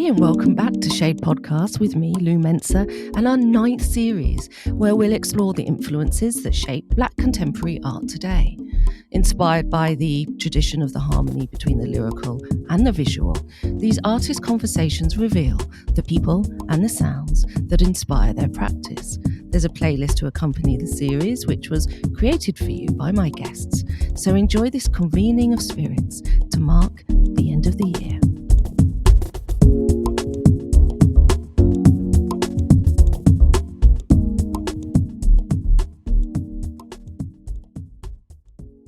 everybody, and welcome back to Shade Podcast with me, Lou Mensah, and our 9th series, where we'll explore the influences that shape Black contemporary art today. Inspired by the tradition of the harmony between the lyrical and the visual, these artist conversations reveal the people and the sounds that inspire their practice. There's a playlist to accompany the series, which was created for you by my guests. So enjoy this convening of spirits to mark the end of the year.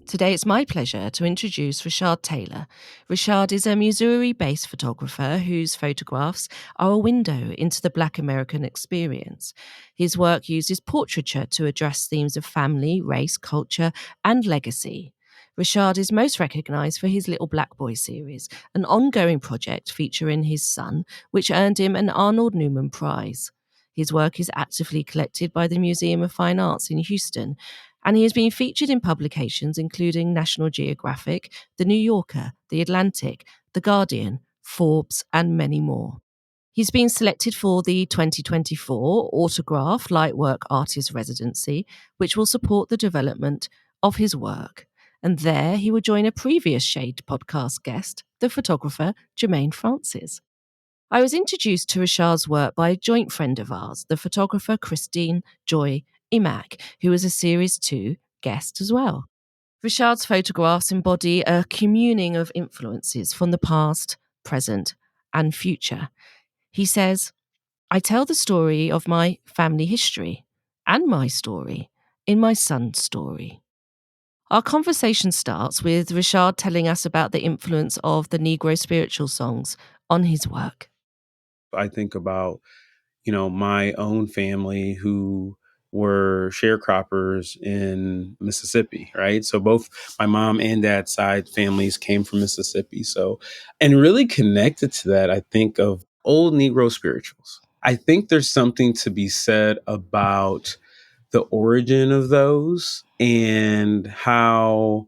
Today it's my pleasure to introduce Rashod Taylor. Rashod is a Missouri-based photographer whose photographs are a window into the Black American experience. His work uses portraiture to address themes of family, race, culture, and legacy. Rashod is most recognised for his Little Black Boy series, an ongoing project featuring his son, which earned him an Arnold Newman Prize. His work is actively collected by the Museum of Fine Arts in Houston, and he has been featured in publications including National Geographic, The New Yorker, The Atlantic, The Guardian, Forbes, and many more. He's been selected for the 2024 Autograph Lightwork Artist Residency, which will support the development of his work. And there he will join a previous Shade podcast guest, the photographer Jermaine Francis. I was introduced to Rashod's work by a joint friend of ours, the photographer Christine Joy Imac, who was a Series 2 guest as well. Rashod's photographs embody a communing of influences from the past, present, and future. He says, I tell the story of my family history and my story in my son's story. Our conversation starts with Rashod telling us about the influence of the Negro spiritual songs on his work. I think about, my own family who were sharecroppers in Mississippi, right? So both my mom and dad's side families came from Mississippi. So, and really connected to that, I think of old Negro spirituals. I think there's something to be said about the origin of those and how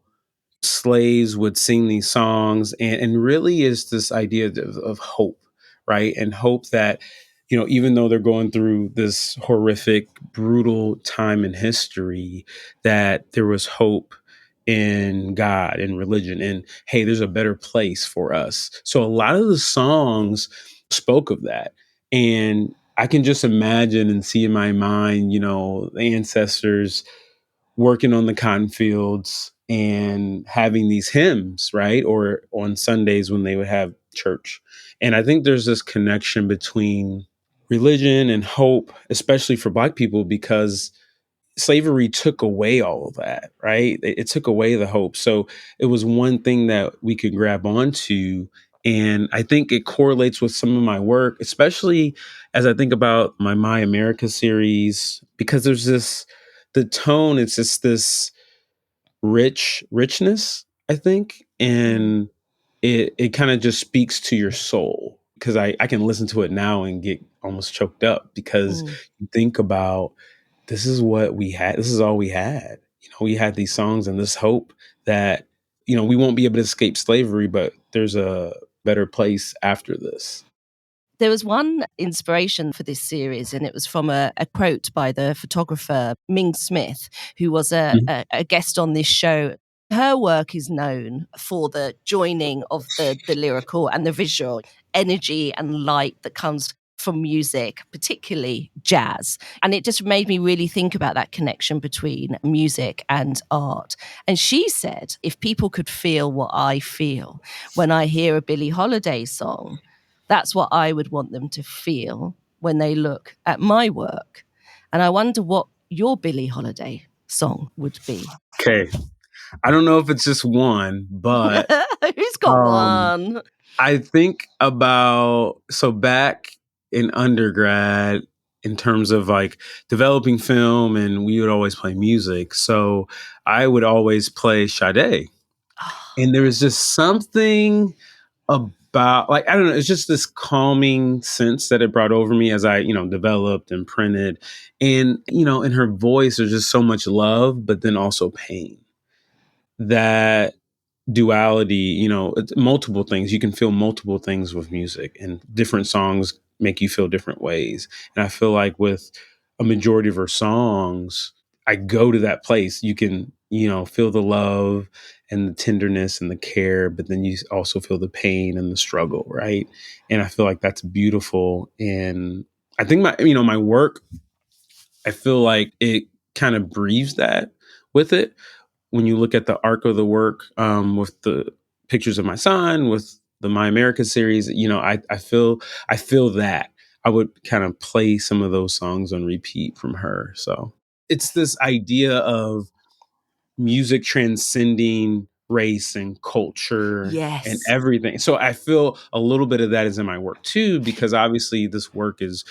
slaves would sing these songs, and really is this idea of hope, right? And hope that, even though they're going through this horrific, brutal time in history, that there was hope in God and religion, and hey, there's a better place for us. So a lot of the songs spoke of that. And I can just imagine and see in my mind, the ancestors working on the cotton fields and having these hymns, right? Or on Sundays when they would have church. And I think there's this connection between religion and hope, especially for Black people, because slavery took away all of that, right? It took away the hope. So it was one thing that we could grab onto. And I think it correlates with some of my work, especially as I think about my America series, because there's the tone, it's just this richness, I think. And it kind of just speaks to your soul, because I can listen to it now and get almost choked up, because you think about, this is what we had. This is all we had. We had these songs and this hope that, we won't be able to escape slavery, but there's a better place after this. There was one inspiration for this series, and it was from a quote by the photographer Ming Smith, who was a guest on this show. Her work is known for the joining of the lyrical and the visual energy and light that comes from music, particularly jazz. And it just made me really think about that connection between music and art. And she said, if people could feel what I feel when I hear a Billie Holiday song, that's what I would want them to feel when they look at my work. And I wonder what your Billie Holiday song would be. Okay. I don't know if it's just one, but who's got one? I think about, so back in undergrad, in terms of like developing film, and we would always play music. So I would always play Sade. And there was just something about, like, I don't know, it's just this calming sense that it brought over me as I, developed and printed. And, in her voice, there's just so much love, but then also pain that duality, it's multiple things. You can feel multiple things with music, and different songs make you feel different ways. And I feel like with a majority of her songs, I go to that place. You can, feel the love and the tenderness and the care, but then you also feel the pain and the struggle, right? And I feel like that's beautiful. And I think my work, I feel like it kind of breathes that with it. When you look at the arc of the work, with the pictures of my son, with the My America series, I feel that I would kind of play some of those songs on repeat from her. So it's this idea of music transcending race and culture and Yes. everything. So I feel a little bit of that is in my work too, because obviously this work is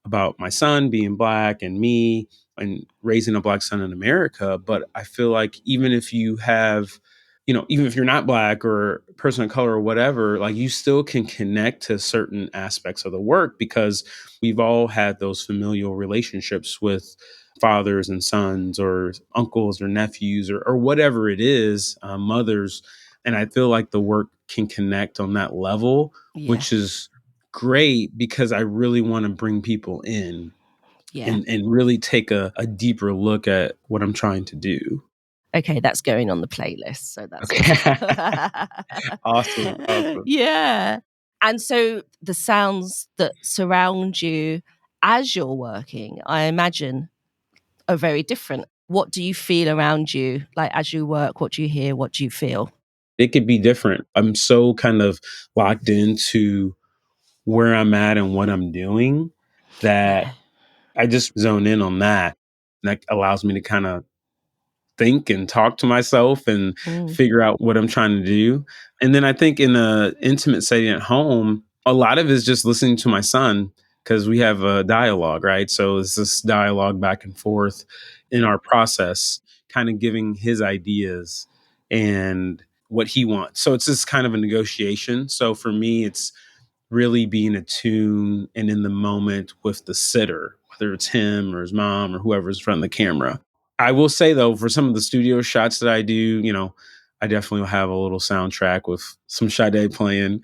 about my son being black and me and raising a black son in America. But I feel like even if you have, even if you're not black or person of color or whatever, like you still can connect to certain aspects of the work because we've all had those familial relationships with fathers and sons or uncles or nephews or whatever it is, mothers. And I feel like the work can connect on that level, Yeah. which is great because I really want to bring people in Yeah. and really take a deeper look at what I'm trying to do. Okay, that's going on the playlist, so that's Okay. awesome. Awesome. Awesome. Yeah. And so the sounds that surround you as you're working, I imagine, are very different. What do you feel around you? Like as you work, what do you hear? What do you feel? It could be different. I'm so kind of locked into where I'm at and what I'm doing that Yeah. I just zone in on that. And that allows me to kind of think and talk to myself and Mm, figure out what I'm trying to do. And then I think in a intimate setting at home, a lot of it is just listening to my son because we have a dialogue, right? So it's this dialogue back and forth in our process, kind of giving his ideas and what he wants. So it's just kind of a negotiation. So for me, it's really being attuned and in the moment with the sitter, whether it's him or his mom or whoever's in front of the camera. I will say though, for some of the studio shots that I do, I definitely will have a little soundtrack with some Sade playing.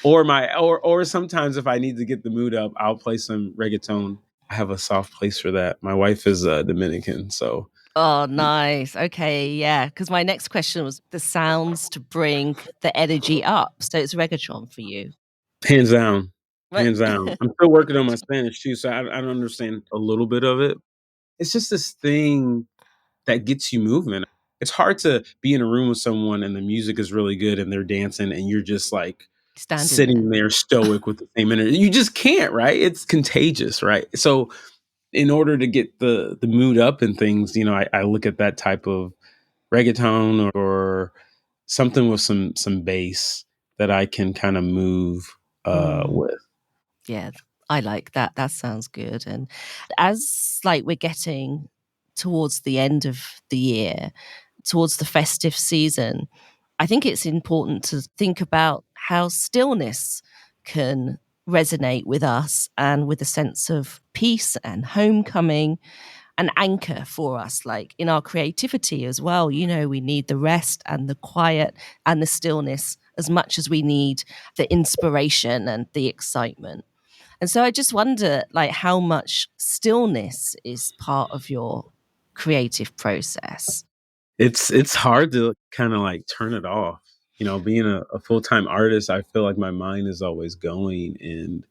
Or sometimes if I need to get the mood up, I'll play some reggaeton. I have a soft place for that. My wife is Dominican, so Oh, nice. Okay, yeah. Because my next question was the sounds to bring the energy up. So it's reggaeton for you. hands down, Right. hands down. I'm still working on my Reggaeton. Spanish too, so I don't understand a little bit of it. It's just this thing that gets you moving. It's hard to be in a room with someone and the music is really good and they're dancing and you're just like Standing there. sitting there stoic with the same energy. You just can't, right? It's contagious, right? So in order to get the mood up and things, I look at that type of reggaeton or something with some bass that I can kind of move Mm, with. yeah, I like that. That sounds good. And as like we're getting towards the end of the year, towards the festive season, I think it's important to think about how stillness can resonate with us and with a sense of peace and homecoming, an anchor for us, like in our creativity as well. You know, we need the rest and the quiet and the stillness as much as we need the inspiration and the excitement. And so I just wonder, like, how much stillness is part of your creative process. It's hard to kind of like turn it off. Being a full-time artist, I feel like my mind is always going and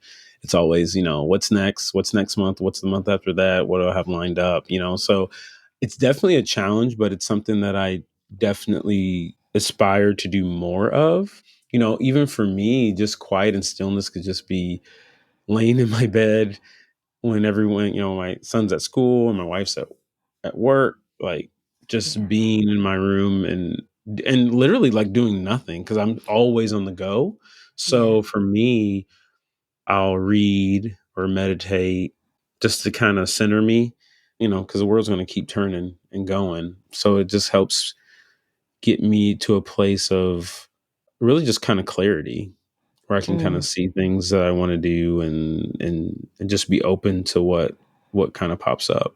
it's always, what's next? What's next month? What's the month after that? What do I have lined up? So it's definitely a challenge, but it's something that I definitely aspire to do more of. Even for me, just quiet and stillness could just be laying in my bed when everyone, my son's at school and my wife's at work, like just Yeah. being in my room and literally like doing nothing because I'm always on the go. Yeah. So for me, I'll read or meditate just to kind of center me, because the world's going to keep turning and going. So it just helps get me to a place of really just kind of clarity where I can kind Mm. of see things that I want to do and just be open to what kind of pops up.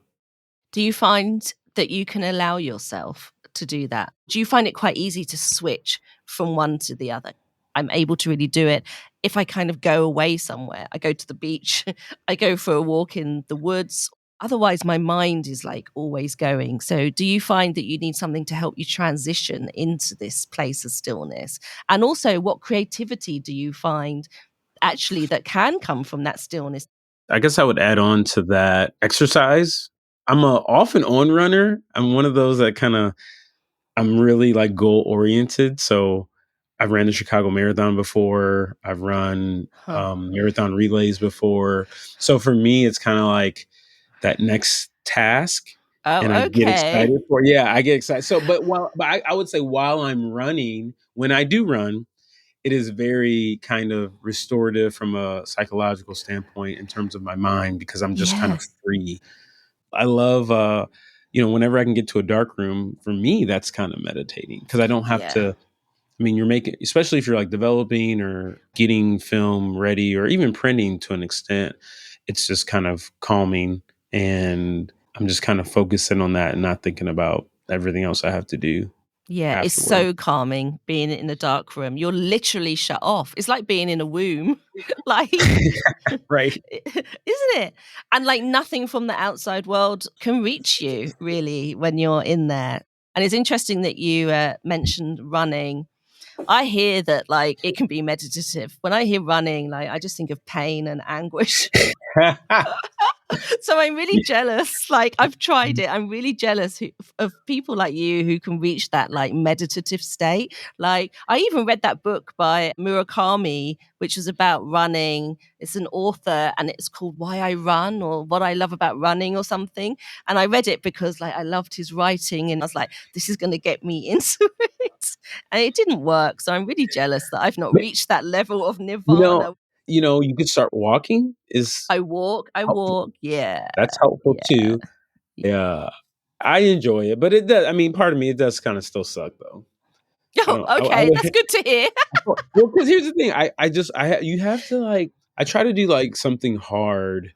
Do you find that you can allow yourself to do that? Do you find it quite easy to switch from one to the other? I'm able to really do it if I kind of go away somewhere. I go to the beach, I go for a walk in the woods. Otherwise, my mind is like always going. So, do you find that you need something to help you transition into this place of stillness? And also, what creativity do you find actually that can come from that stillness? I guess I would add on to that exercise. I'm a off and on runner. I'm one of those that kind of I'm really like goal oriented. So I've ran the Chicago Marathon before. I've run Huh. marathon relays before. So for me, it's kind of like that next task, and I Oh, get okay. excited for. Yeah, I get excited. So, but I would say while I'm running, when I do run, it is very kind of restorative from a psychological standpoint in terms of my mind because I'm just kind Yeah. of free. I love, whenever I can get to a dark room, for me, that's kind of meditating because I don't have Yeah. to. I mean, you're making, especially if you're like developing or getting film ready or even printing to an extent, it's just kind of calming. And I'm just kind of focusing on that and not thinking about everything else I have to do Yeah, it's afterward. so calming being in a dark room. You're literally shut off. It's like being in a womb, like, isn't Right. it? And like nothing from the outside world can reach you really when you're in there. And it's interesting that you mentioned running. I hear that like it can be meditative. When I hear running, like I just think of pain and anguish. So I'm really jealous. Like I've tried it. I'm really jealous of people like you who can reach that like meditative state. Like I even read that book by Murakami, which was about running. It's an author and it's called Why I Run or What I Love About Running or something. And I read it because like I loved his writing and I was like, this is going to get me into it. And it didn't work. So I'm really jealous that I've not reached that level of You know, nirvana. you could start walking is I helpful. walk. Yeah. That's helpful Yeah. too. Yeah. I enjoy it, but it does. I mean, part of me, it does kind of still suck though. I Oh, don't, I okay, would, that's good to hear. well, because here's the thing. You have to like, I try to do like something hard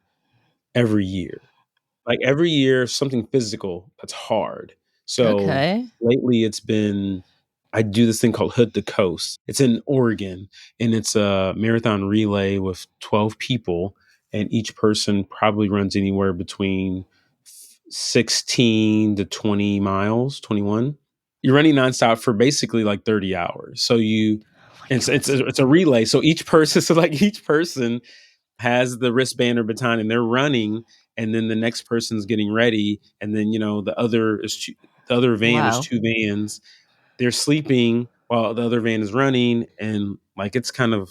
every year. Like every year, something physical that's hard. So Okay. lately it's been, I do this thing called Hood to Coast. It's in Oregon and it's a marathon relay with 12 people. And each person probably runs anywhere between 16 to 20 miles, 21. You're running nonstop for basically like 30 hours. So Oh my it's god. it's a relay. So each person, so like each person has the wristband or baton and they're running, and then the next person's getting ready, and then the other van is Wow. two vans. They're sleeping while the other van is running, and like it's kind of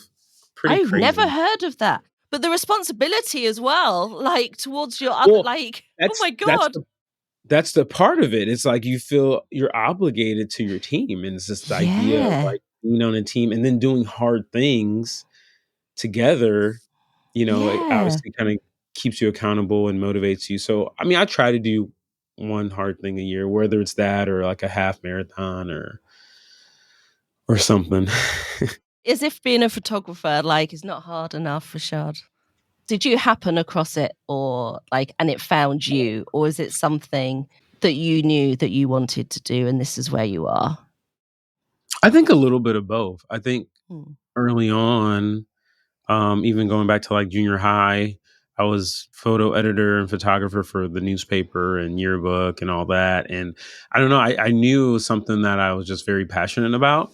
pretty I've never crazy. heard of that. But the responsibility as well, like towards your other Well, like, oh that's my that's god. the that's the part of it. It's like you feel you're obligated to your team, and it's just the idea of Yeah. like being on a team and then doing hard things together. It Yeah. obviously kind of keeps you accountable and motivates you. So, I mean, I try to do one hard thing a year, whether it's that or like a half marathon or something. As if being a photographer, like, is not hard enough, Rashad. Did you happen across it or like and it found you? Or is it something that you knew that you wanted to do and this is where you are? I think a little bit of both. I think Hmm. early on, even going back to like junior high, I was photo editor and photographer for the newspaper and yearbook and all that. And I don't know, I knew it was something that I was just very passionate about.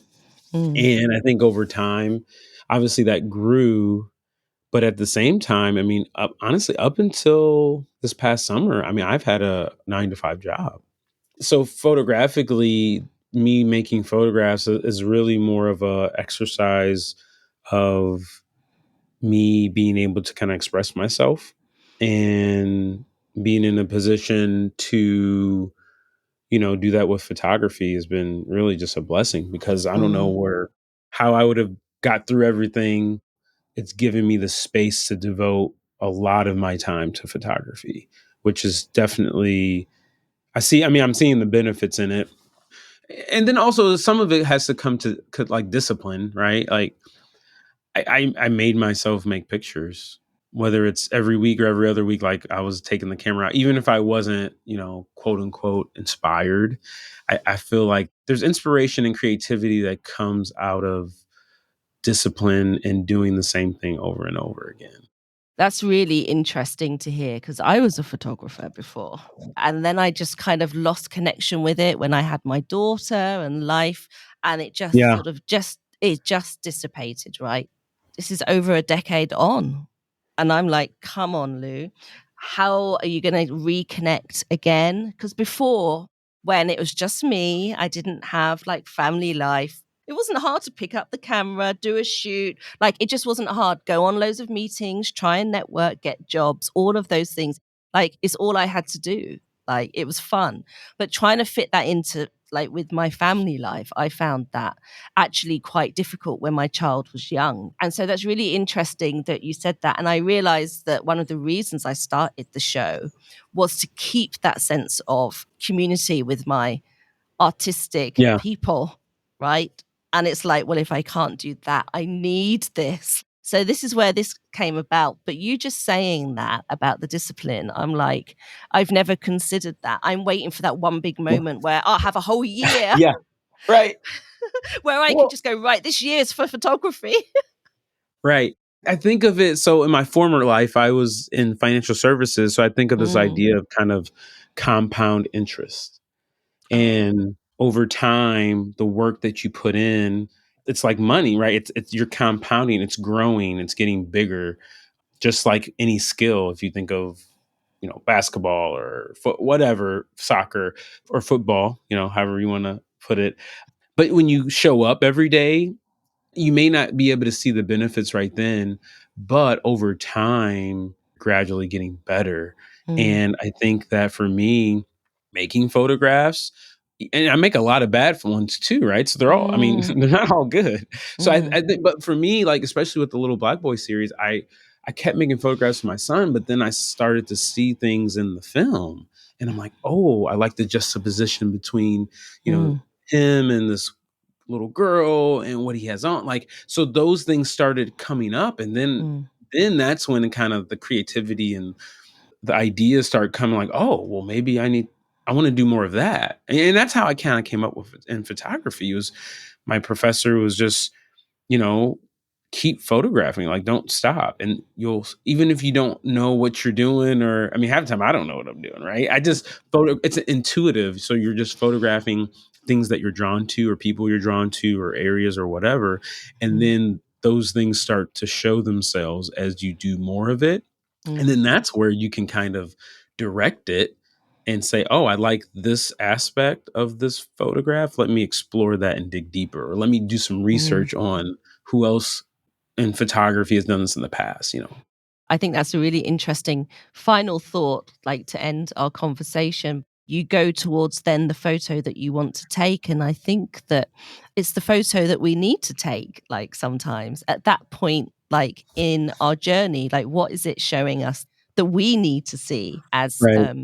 Mm. And I think over time, obviously that grew. But at the same time, I mean, honestly, up until this past summer, I mean, I've had a 9 to 5 job. So photographically, me making photographs is really more of a exercise of me being able to kind of express myself and being in a position to do that with photography has been really just a blessing because I don't know Mm. how I would have got through everything. It's given me the space to devote a lot of my time to photography, which is definitely I mean, I'm seeing the benefits in it. And then also some of it has to come to like discipline, right? Like I made myself make pictures. whether it's every week or every other week, like I was taking the camera out, even if I wasn't, quote unquote inspired. I feel like there's inspiration and creativity that comes out of discipline and doing the same thing over and over again. That's really interesting to hear because I was a photographer before. And then I just kind of lost connection with it when I had my daughter and life. And it just Yeah. sort of it just dissipated, right? This is over a decade on. And I'm like, come on, Lou, how are you going to reconnect again? Because before, when it was just me, I didn't have like family life. It wasn't hard to pick up the camera, do a shoot. Like it just wasn't hard. Go on loads of meetings, try and network, get jobs, all of those things. Like it's all I had to do. Like it was fun. But trying to fit that into like with my family life, I found that actually quite difficult when my child was young. And so that's really interesting that you said that. And I realized that one of the reasons I started the show was to keep that sense of community with my artistic Yeah. people, right? And it's like, well, if I can't do that, I need this. So this is where this came about. But you just saying that about the discipline, I'm like, I've never considered that. I'm waiting for that one big Well, moment where I'll have a whole year yeah. Right. where I could Well, just go, right, this year's for photography. right. I think of it, so in my former life, I was in financial services. So I think of this Mm. idea of kind of compound interest. Oh. And over time, the work that you put in, it's like money, right? It's you're compounding, it's growing, it's getting bigger, just like any skill. If you think of, basketball or whatever, soccer or football, however you want to put it. But when you show up every day, you may not be able to see the benefits right then, but over time, gradually getting better. Mm. And I think that for me, making photographs, and I make a lot of bad ones too, right? So they're all, I mean, Mm. they're not all good. So Mm. I think, but for me, like, especially with the Little Black Boy series, I kept making photographs for my son, but then I started to see things in the film. And I'm like, oh, I like the juxtaposition between, you know, Mm. him and this little girl and what he has on, like, so those things started coming up, and then Mm. that's when kind of the creativity and the ideas start coming, like, oh well, maybe I want to do more of that. And that's how I kind of came up with it in photography. It was my professor was just, you know, keep photographing, like don't stop. And you'll, even if you don't know what you're doing, or I mean, half the time I don't know what I'm doing, right? I just it's intuitive. So you're just photographing things that you're drawn to, or people you're drawn to, or areas or whatever. And Mm. then those things start to show themselves as you do more of it. And Mm. then that's where you can kind of direct it and say, oh, I like this aspect of this photograph. Let me explore that and dig deeper. Or let me do some Mm. research on who else in photography has done this in the past. I think that's a really interesting final thought, like to end our conversation. You go towards then the photo that you want to take. And I think that it's the photo that we need to take, like sometimes at that point, like in our journey, like what is it showing us that we need to see as Right.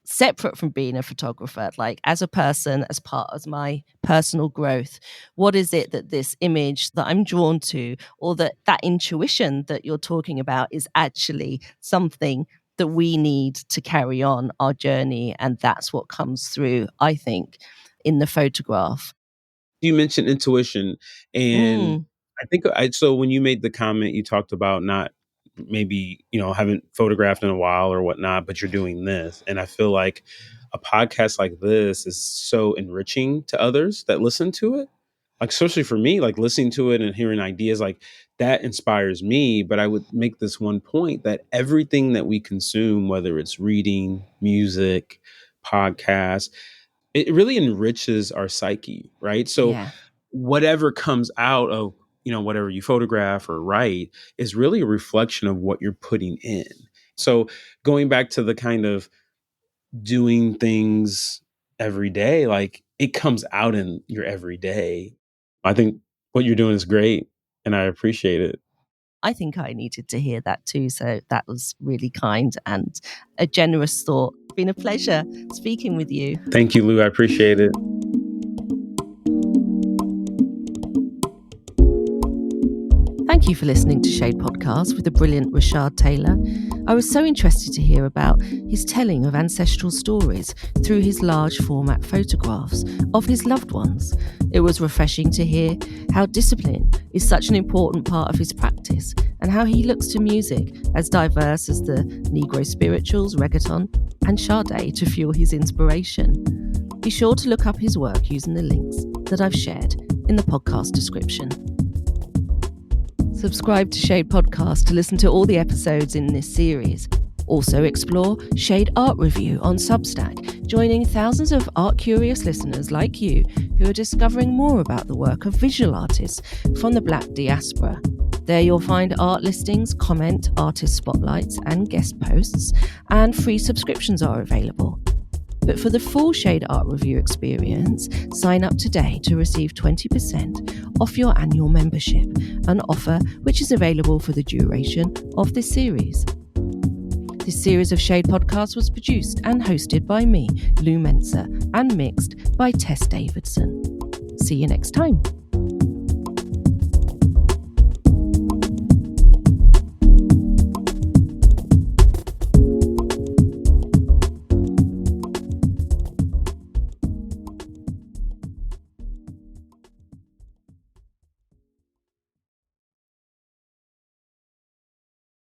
separate from being a photographer, like as a person, as part of my personal growth? What is it that this image that I'm drawn to, or that intuition that you're talking about, is actually something that we need to carry on our journey? And that's what comes through, I think, in the photograph. You mentioned intuition, and Mm. I think so when you made the comment, you talked about not maybe, haven't photographed in a while or whatnot, but you're doing this. And I feel like a podcast like this is so enriching to others that listen to it. Like, especially for me, like listening to it and hearing ideas like that inspires me. But I would make this one point that everything that we consume, whether it's reading, music, podcasts, it really enriches our psyche, right? So Yeah. whatever comes out of, whatever you photograph or write is really a reflection of what you're putting in. So going back to the kind of doing things every day, like it comes out in your everyday. I think what you're doing is great, and I appreciate it. I think I needed to hear that too. So that was really kind and a generous thought. It's been a pleasure speaking with you. Thank you, Lou. I appreciate it. Thank Thank you for listening to Shade Podcast with the brilliant Rashod Taylor. I was so interested to hear about his telling of ancestral stories through his large format photographs of his loved ones. It was refreshing to hear how discipline is such an important part of his practice and how he looks to music as diverse as the Negro spirituals, reggaeton, and Sade to fuel his inspiration. Be sure to look up his work using the links that I've shared in the podcast description. Subscribe to Shade Podcast to listen to all the episodes in this series. Also explore Shade Art Review on Substack, joining thousands of art-curious listeners like you who are discovering more about the work of visual artists from the Black diaspora. There you'll find art listings, comment, artist spotlights and guest posts, and free subscriptions are available. But for the full Shade Art Review experience, sign up today to receive 20% off your annual membership, an offer which is available for the duration of this series. This series of Shade Podcasts was produced and hosted by me, Lou Mensah, and mixed by Tess Davidson. See you next time.